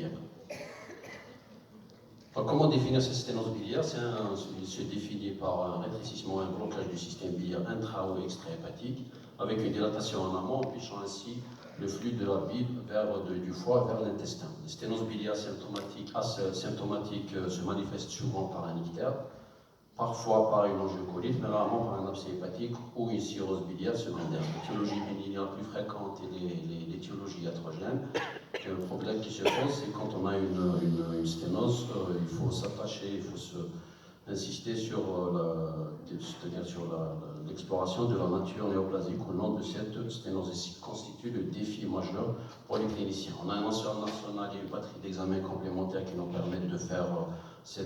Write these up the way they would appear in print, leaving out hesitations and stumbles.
biliaire. Donc, comment définir cette sténose biliaire? Il se définit par un rétrécissement ou un blocage du système biliaire intra- ou extra-hépatique, avec une dilatation en amont, empêchant ainsi le flux de la bile du foie vers l'intestin. Les sténoses biliaires symptomatiques se manifestent souvent par un ictère, parfois par une angiocolite, mais rarement par un abcès hépatique ou une cirrhose biliaire secondaire. L'étiologie biliaire la plus fréquente est l'étiologie iatrogène. Le problème qui se pose, c'est quand on a une sténose, il faut s'attacher, il faut insister sur l'exploration de la nature néoplasique ou non de cette sténose, qui constitue le défi majeur pour les cliniciens. On a un ensemble national et une batterie d'examens complémentaires qui nous permettent de faire ce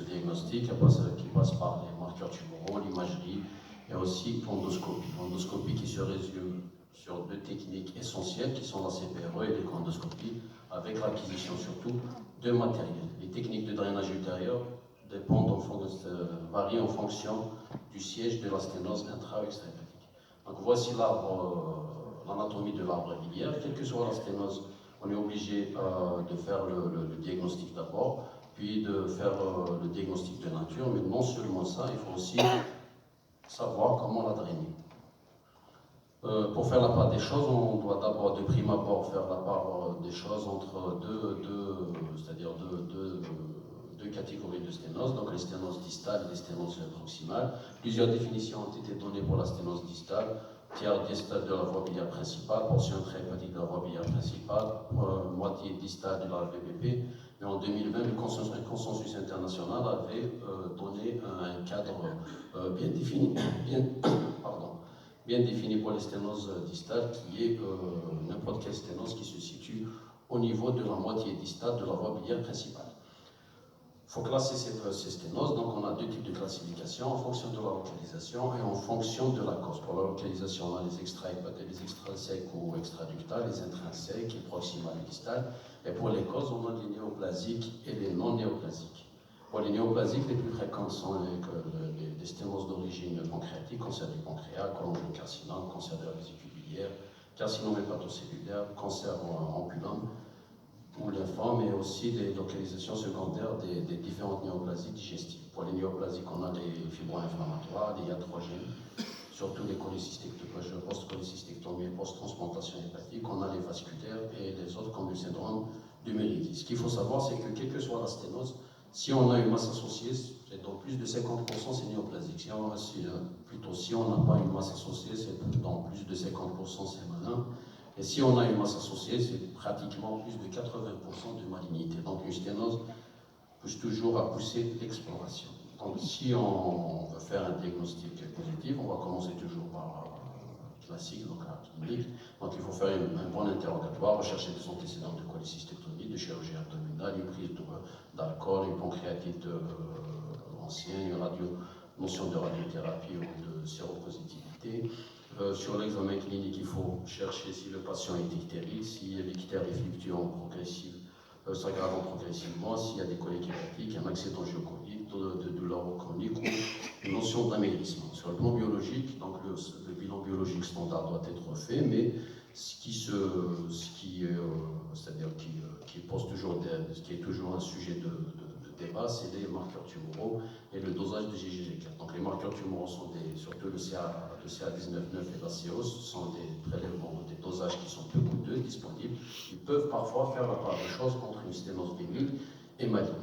diagnostic, qui passe par les marqueurs tumoraux, l'imagerie et aussi l'endoscopie. L'endoscopie qui se résume sur deux techniques essentielles qui sont la CPRE et l'échoendoscopie, avec l'acquisition surtout de matériel. Les techniques de drainage ultérieur varient en fonction du siège de la sténose intra- ou extra-hépatique. Donc voici l'anatomie de l'arbre biliaire. Quelle que soit la sténose, on est obligé de faire le diagnostic d'abord, puis de faire le diagnostic de nature, mais non seulement ça, il faut aussi savoir comment la drainer. Pour faire la part des choses, on doit d'abord, de prime abord, faire la part des choses entre deux catégories de sténose, donc les sténoses distales et les sténoses proximales. Plusieurs définitions ont été données pour la sténose distale: tiers distal de la voie biliaire principale, portion intrahépatique de la voie biliaire principale, moitié distale de la VBP. Mais en 2020, le consensus international avait donné un cadre bien défini pour les sténoses distales, qui est n'importe quelle sténose qui se situe au niveau de la moitié distale de la voie biliaire principale. Il faut classer ces sténoses, donc on a deux types de classification en fonction de la localisation et en fonction de la cause. Pour la localisation, on a les extrinsèques ou extraductales, les intrinsèques, les proximales et distales. Et pour les causes, on a les néoplasiques et les non néoplasiques. Pour les néoplasiques, les plus fréquentes sont les sténoses d'origine pancréatique, cancer du pancréas, cholangiocarcinome, cancer de la vésicule biliaire, carcinome hépatocellulaire, cancer ambulant ou lymphome, et aussi des localisations secondaires des différentes néoplasies digestives. Pour les néoplasiques, on a les fibro-inflammatoires, les iatrogènes, surtout les cholécystectomies, post-cholécystectomie et post-transplantation hépatique. On a les vasculaires et les autres comme le syndrome de Méridi. Ce qu'il faut savoir, c'est que quelle que soit la sténose, si on a une masse associée, c'est dans plus de 50%, c'est néoplasique. Si on n'a pas une masse associée, c'est dans plus de 50%, c'est malin. Et si on a une masse associée, c'est pratiquement plus de 80% de malignité. Donc une sténose pousse toujours à pousser l'exploration. Donc si on veut faire un diagnostic positif, on va commencer toujours par classique, donc la clinique. Donc il faut faire un bon interrogatoire, rechercher des antécédents de cholécystectomie, de chirurgie abdominale, une prise d'alcool, une pancréatite ancienne, une notion de radiothérapie ou de séropositivité. Sur l'examen clinique, il faut chercher si le patient est ictérique, si l'ictère est fluctuant progressif, s'aggravant progressivement, s'il y a des coliques hépatiques, un accès d'angiocolite, de douleur chronique ou une notion d'amaigrissement. Sur le plan biologique, donc le bilan biologique standard doit être fait, mais qui est toujours un sujet de débat, c'est les marqueurs tumoraux et le dosage de GGG4. Donc les marqueurs tumoraux sont surtout le CA19-9 et la CO, ce sont des prélèvements, des dosages qui sont peu coûteux, disponibles. Ils peuvent parfois faire la part des choses entre une sténose bénigne et maligne.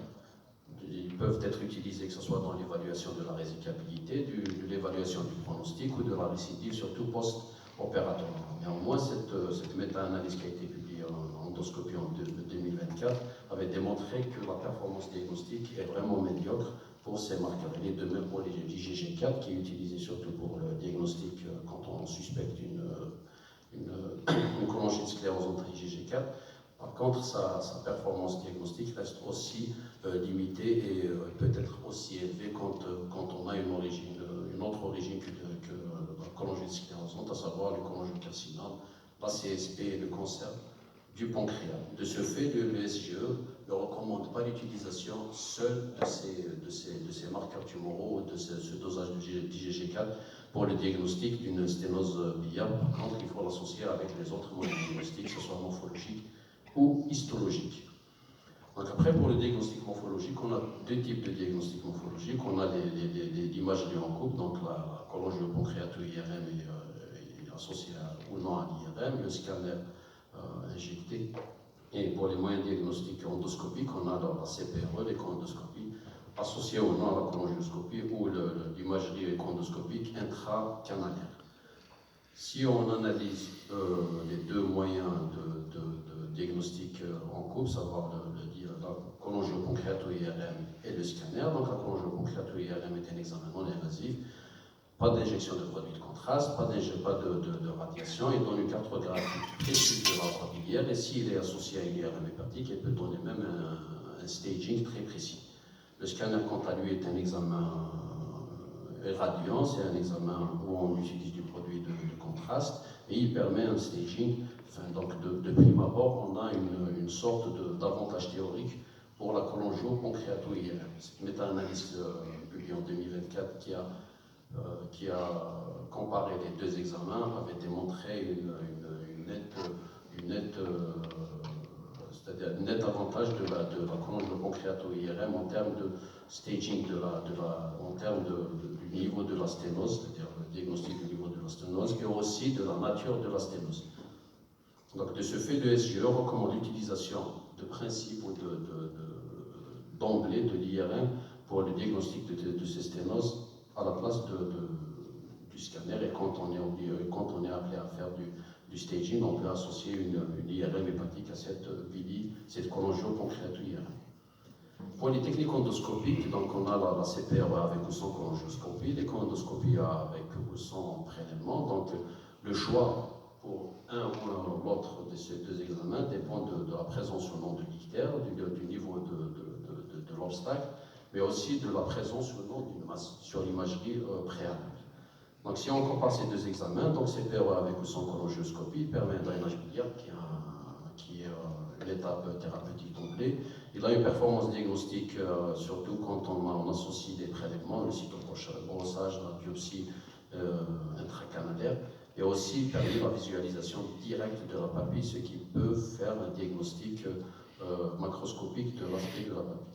Ils peuvent être utilisés, que ce soit dans l'évaluation de la résicabilité, de l'évaluation du pronostic ou de la récidive, surtout post-opératoire. Néanmoins, cette méta-analyse qui a été publiée en endoscopie en 2024 avait démontré que la performance diagnostique est vraiment médiocre pour ces marqueurs. Il est de même pour l'IgG4, qui est utilisé surtout pour le diagnostic quand on suspecte une cholangite sclérosante à IgG4. Par contre, sa performance diagnostique reste aussi limitée et peut être aussi élevée quand on a une autre origine que la cholangite sclérosante, à savoir le cholangiocarcinome, la CSP et le cancer du pancréas. De ce fait, le SGE ne recommande pas l'utilisation seule de ces marqueurs tumoraux ou de ce dosage d'IgG4 pour le diagnostic d'une sténose biliaire. Par contre, il faut l'associer avec les autres moyens diagnostiques, que ce soit morphologique ou histologique. Donc après, pour le diagnostic morphologique, on a deux types de diagnostic morphologique. On a l'imagerie en coupe, donc la cholangiopancréato-IRM est associée ou non à l'IRM, le scanner injecté. Et pour les moyens diagnostiques endoscopiques, on a la CPRE, l'écho-endoscopie, associée ou non à la cholangioscopie ou l'imagerie écho-endoscopique intracanalaire. Si on analyse les deux moyens de diagnostic en couple, savoir la cholangiopancréato-IRM et le scanner, donc la cholangiopancréato-IRM est un examen non invasif, pas d'injection de produits de contraste, pas de radiation, il donne une cartographie précise de la voie biliaire et s'il est associé à une IRM hépatique, il peut donner même un staging très précis. Le scanner, quant à lui, est un examen radiant, c'est un examen où on utilise du produit de contraste et il permet un staging. Enfin, donc de prime abord, on a une sorte d'avantage théorique pour la cholangiopancréato-IRM. C'est une méta-analyse publiée en 2024 qui a comparé les deux examens avait démontré une net avantage de la cholangiopancréato-IRM en termes de staging, en termes du niveau de la sténose, c'est-à-dire le diagnostic du niveau de la sténose, et aussi de la nature de la sténose. Donc de ce fait, le SGE recommande l'utilisation de principe ou d'emblée de l'IRM pour le diagnostic de ces sténoses à la place du scanner, et quand on est appelé à faire du staging, on peut associer une IRM hépatique à cette cholangiopancréato-IRM. Pour les techniques endoscopiques, donc on a la CPRE avec ou sans cholangioskopie, les endoscopies avec ou sans prélèvement. Donc le choix pour un ou l'autre de ces deux examens dépend de la présence ou non de l'ictère, du niveau de l'obstacle, mais aussi de la présence ou non d'une masse sur l'imagerie préalable. Donc si on compare ces deux examens, donc CPRE avec ou sans cholangioskopie permet un drainage biliaire qui est une étape thérapeutique d'emblée. Il a une performance diagnostique, surtout quand on associe des prélèvements, le cytobrossage, la biopsie intracanalaire, et aussi permet la visualisation directe de la papille, ce qui peut faire un diagnostic macroscopique de l'aspect de la papille.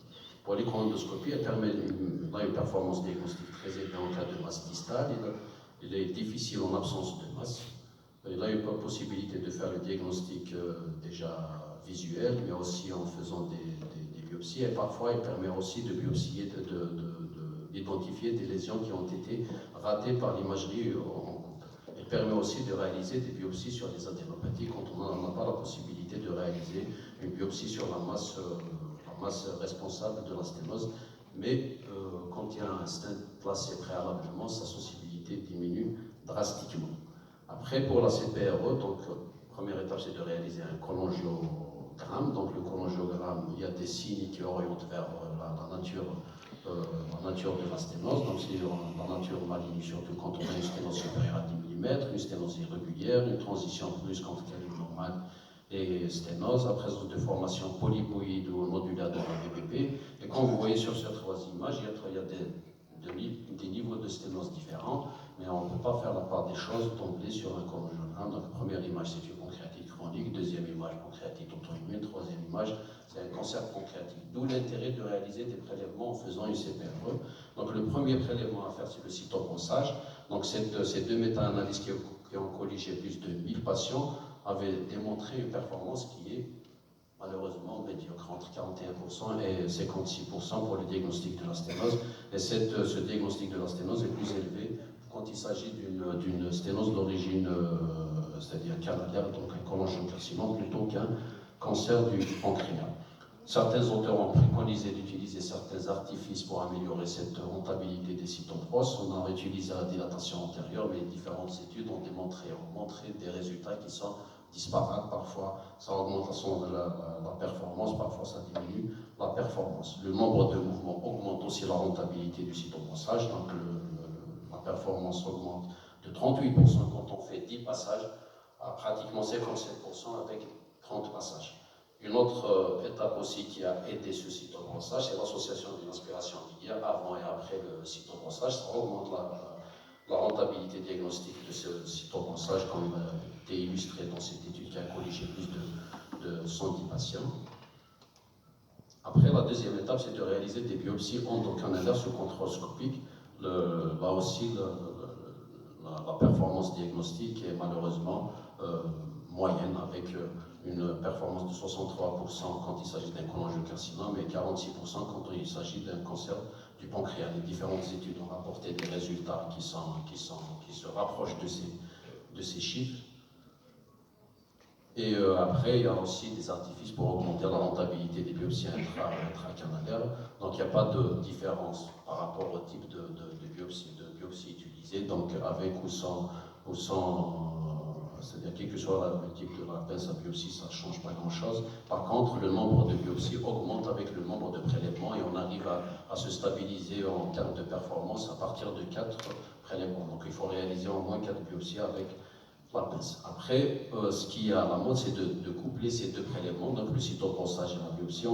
Pour l'écho-endoscopie, elle permet une performance diagnostique très élevée en cas de masse distale. Il est difficile en absence de masse. Il a une possibilité de faire le diagnostic déjà visuel, mais aussi en faisant des biopsies. Et parfois, il permet aussi de biopsier, d'identifier des lésions qui ont été ratées par l'imagerie en coupe. Il permet aussi de réaliser des biopsies sur les adénopathies quand on n'a pas la possibilité de réaliser une biopsie sur la masse responsable de la sténose. Mais quand il y a un stent placé préalablement, sa sensibilité diminue drastiquement. Après, pour la CPRE, donc, première étape, c'est de réaliser un cholangiogramme. Donc, le cholangiogramme, il y a des signes qui orientent vers la nature de la sténose. Donc, c'est la nature maligne, surtout quand on a une sténose supérieure à 10 mm, une sténose irrégulière, une transition brusque entre calibre normal et sténose, la présence de formation polypoïde ou nodulaire de la BBP. Et comme vous voyez sur ces trois images, il y a des niveaux de sténose différents, mais on ne peut pas faire la part des choses d'emblée sur un cholangiogramme. Donc, première image, c'est une pancréatite chronique, deuxième image, pancréatite auto-immune, troisième image, c'est un cancer pancréatique. D'où l'intérêt de réaliser des prélèvements en faisant une CPRE. Donc, le premier prélèvement à faire, c'est le cytobrossage. Donc, ces deux méta-analyses qui ont colligé plus de 1000 patients avaient démontré une performance qui est malheureusement médiocre, entre 41% et 56% pour le diagnostic de la sténose. Et ce diagnostic de la sténose est plus élevé quand il s'agit d'une sténose d'origine, c'est-à-dire canalaire, donc un cholangiocarcinome, plutôt qu'un cancer du pancréas. Certains auteurs ont préconisé d'utiliser certains artifices pour améliorer cette rentabilité des cytobros. On a utilisé la dilatation antérieure, mais différentes études ont montré des résultats qui sont disparates. Parfois, ça augmente la performance, parfois ça diminue la performance. Le nombre de mouvements augmente aussi la rentabilité du cytobrossage, donc la performance augmente de 38% quand on fait 10 passages, à pratiquement 57% avec 30 passages. Une autre étape aussi qui a aidé ce cytobrossage, c'est l'association d'une aspiration biliaire avant et après le cytobrossage. Ça augmente la rentabilité diagnostique de ce cytobrossage, comme a été illustré dans cette étude qui a colligé plus de 110 patients. la deuxième étape, c'est de réaliser des biopsies endocannulaires sous contrôle scopique. Là aussi, la performance diagnostique est malheureusement moyenne, avec une performance de 63% quand il s'agit d'un cholangiocarcinome et 46% quand il s'agit d'un cancer du pancréas. Les différentes études ont rapporté des résultats qui se rapprochent de ces chiffres. Et après, il y a aussi des artifices pour augmenter la rentabilité des biopsies intracanalaires. Donc, il n'y a pas de différence par rapport au type de biopsie utilisée. Donc, avec ou sans c'est-à-dire quel que soit le type de la pince à biopsie, ça ne change pas grand-chose. Par contre, le nombre de biopsies augmente avec le nombre de prélèvements et on arrive à se stabiliser en termes de performance à partir de 4 prélèvements. Donc, il faut réaliser au moins 4 biopsies avec la pince. Après, ce qui est à la mode, c'est de coupler ces deux prélèvements, donc le cytobrossage et la biopsie.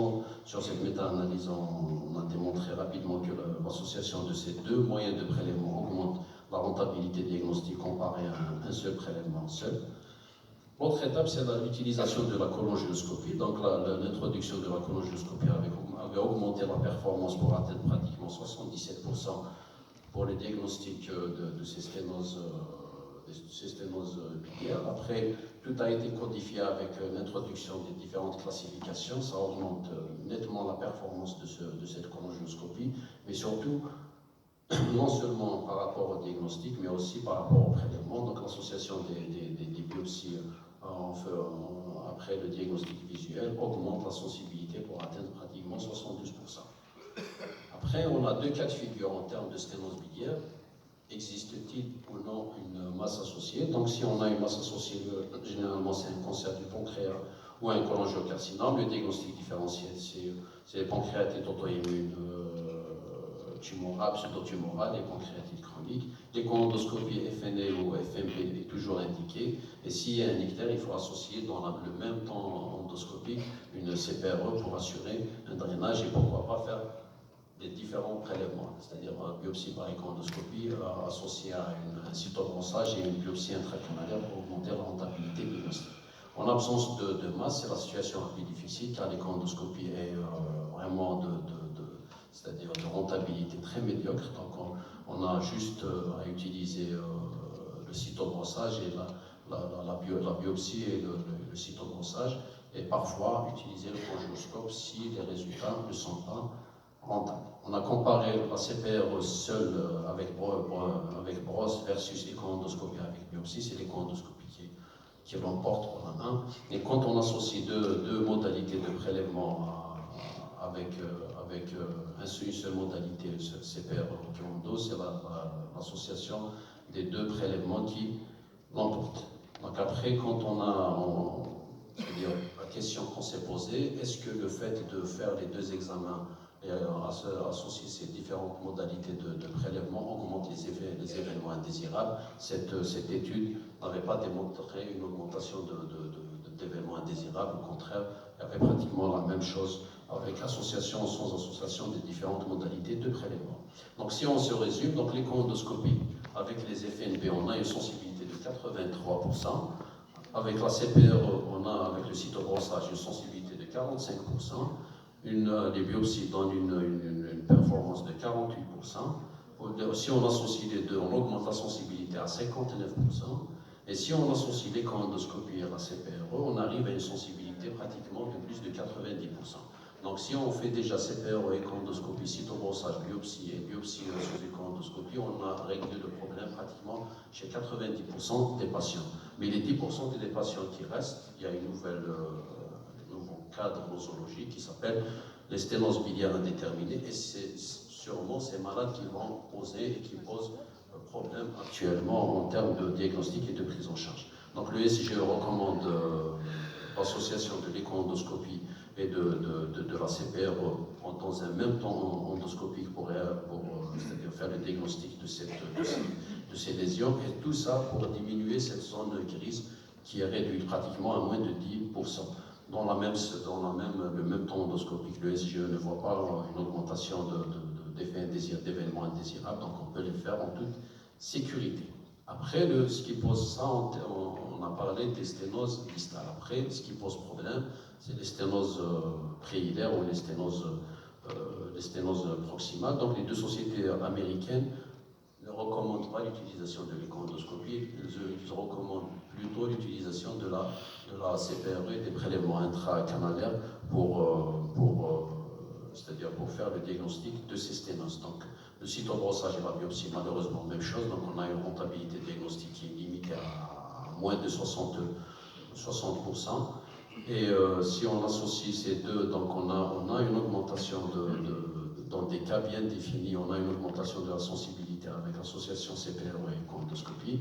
Sur cette méta-analyse, on a démontré rapidement que l'association de ces deux moyens de prélèvement augmente la rentabilité diagnostique comparée à un seul prélèvement seul. L'autre étape, c'est l'utilisation de la cholangioskopie. Donc l'introduction de la cholangioskopie avait augmenté la performance pour atteindre pratiquement 77% pour le diagnostic de ces sténoses biliaires. Après, tout a été codifié avec l'introduction des différentes classifications. Ça augmente nettement la performance de cette cholangioskopie, mais surtout, non seulement par rapport au diagnostic, mais aussi par rapport au prélèvement. Donc l'association des biopsies après le diagnostic visuel augmente la sensibilité pour atteindre pratiquement 72%. Après, on a deux cas de figure en termes de sténose biliaire. Existe-t-il ou non une masse associée? Donc si on a une masse associée, généralement c'est un cancer du pancréas ou un cholangiocarcinome. Le diagnostic différentiel, c'est les pancréatites auto-immunes, tumorales, pseudo-tumorales, les pancréatites chroniques. L'échoendoscopie FNA ou FMP est toujours indiquée. Et s'il y a un ictère, il faut associer dans le même temps endoscopique une CPRE pour assurer un drainage et pourquoi pas faire des différents prélèvements, c'est-à-dire biopsie par échoendoscopie associée à un cytobrossage et une biopsie intracanalaire pour augmenter la rentabilité diagnostique. En absence de masse, c'est la situation la plus difficile car l'échoendoscopie est vraiment c'est-à-dire de rentabilité très médiocre. Donc on a juste à utiliser le cytobrossage et la biopsie et le cytobrossage et parfois utiliser le congioscope si les résultats ne sont pas rentable. On a comparé la CPRE seule avec brosse versus échoendoscopie avec biopsie. C'est l'échoendoscopie qui l'emporte pour la main. Et quand on associe deux modalités de prélèvement avec une seule modalité, CPRE échoendo, c'est l'association des deux prélèvements qui l'emporte. Donc après, quand c'est-à-dire la question qu'on s'est posée, est-ce que le fait de faire les deux examens et associer ces différentes modalités de prélèvement augmente les événements indésirables? Cette étude n'avait pas démontré une augmentation d'événements indésirables. Au contraire, il y avait pratiquement la même chose avec association ou sans association des différentes modalités de prélèvement. Donc si on se résume, donc l'échoendoscopie avec les FNB, on a une sensibilité de 83%. Avec la CPRE, on a avec le cytobrossage une sensibilité de 45%. Les biopsies donnent une performance de 48%. Si on associe les deux, on augmente la sensibilité à 59%. Et si on associe l'échoendoscopie à la CPRE, on arrive à une sensibilité pratiquement de plus de 90%. Donc si on fait déjà CPRE, échoendoscopie, cytobrossage, biopsie et biopsie sous échoendoscopie, on a réglé le problème pratiquement chez 90% des patients. Mais les 10% des patients qui restent, il y a un nouveau cadre nosologique qui s'appelle les sténoses biliaires indéterminées et c'est sûrement ces malades qui vont poser et qui posent problème actuellement en termes de diagnostic et de prise en charge. Donc le SIGE recommande l'association de l'échoendoscopie et de la CPRE dans un même temps endoscopique pour c'est-à-dire faire le diagnostic de ces lésions et tout ça pour diminuer cette zone grise qui est réduite pratiquement à moins de 10%. Dans le même temps endoscopique, le SIGE ne voit pas une augmentation d'événements indésirables, donc on peut les faire en toute sécurité. Après, ce qui pose ça, on a parlé des sténoses distales. Après, ce qui pose problème, c'est les sténoses préhilaires ou les sténoses proximales. Donc, les deux sociétés américaines ne recommandent pas l'utilisation de l'échoendoscopie, ils recommandent plutôt l'utilisation de la CPRE, des prélèvements intracanalaires c'est-à-dire pour faire le diagnostic de ces sténoses. Donc, le cytobrossage et la biopsie, malheureusement, même chose. Donc, on a une rentabilité diagnostique qui est limitée à moins de 60%. Et si on associe ces deux, donc on a une augmentation dans des cas bien définis, on a une augmentation de la sensibilité avec l'association CPRE et échoendoscopie.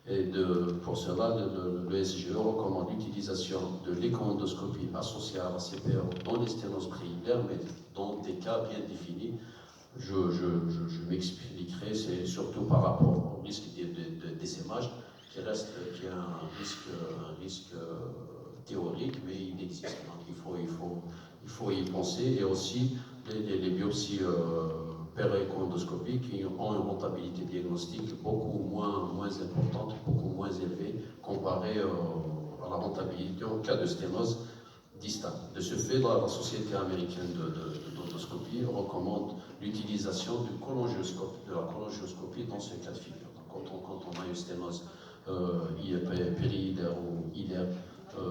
Et pour cela, le SGE recommande l'utilisation de l'échoendoscopie associée à la CPRE dans les sténoses préhilaires, mais dans des cas bien définis. Je m'expliquerai, c'est surtout par rapport au risque d'essaimage, qui est un risque théorique, mais il existe. Donc il faut y penser. Et aussi les biopsies péréchoendoscopiques qui ont une rentabilité diagnostique beaucoup moins importante, beaucoup moins élevée comparée à la rentabilité en cas de sténose distale. De ce fait, la Société américaine d'endoscopie recommande l'utilisation de la cholangioscopie dans ce cas de figure. Donc, quand on a une sténose périhilaire ou hilaire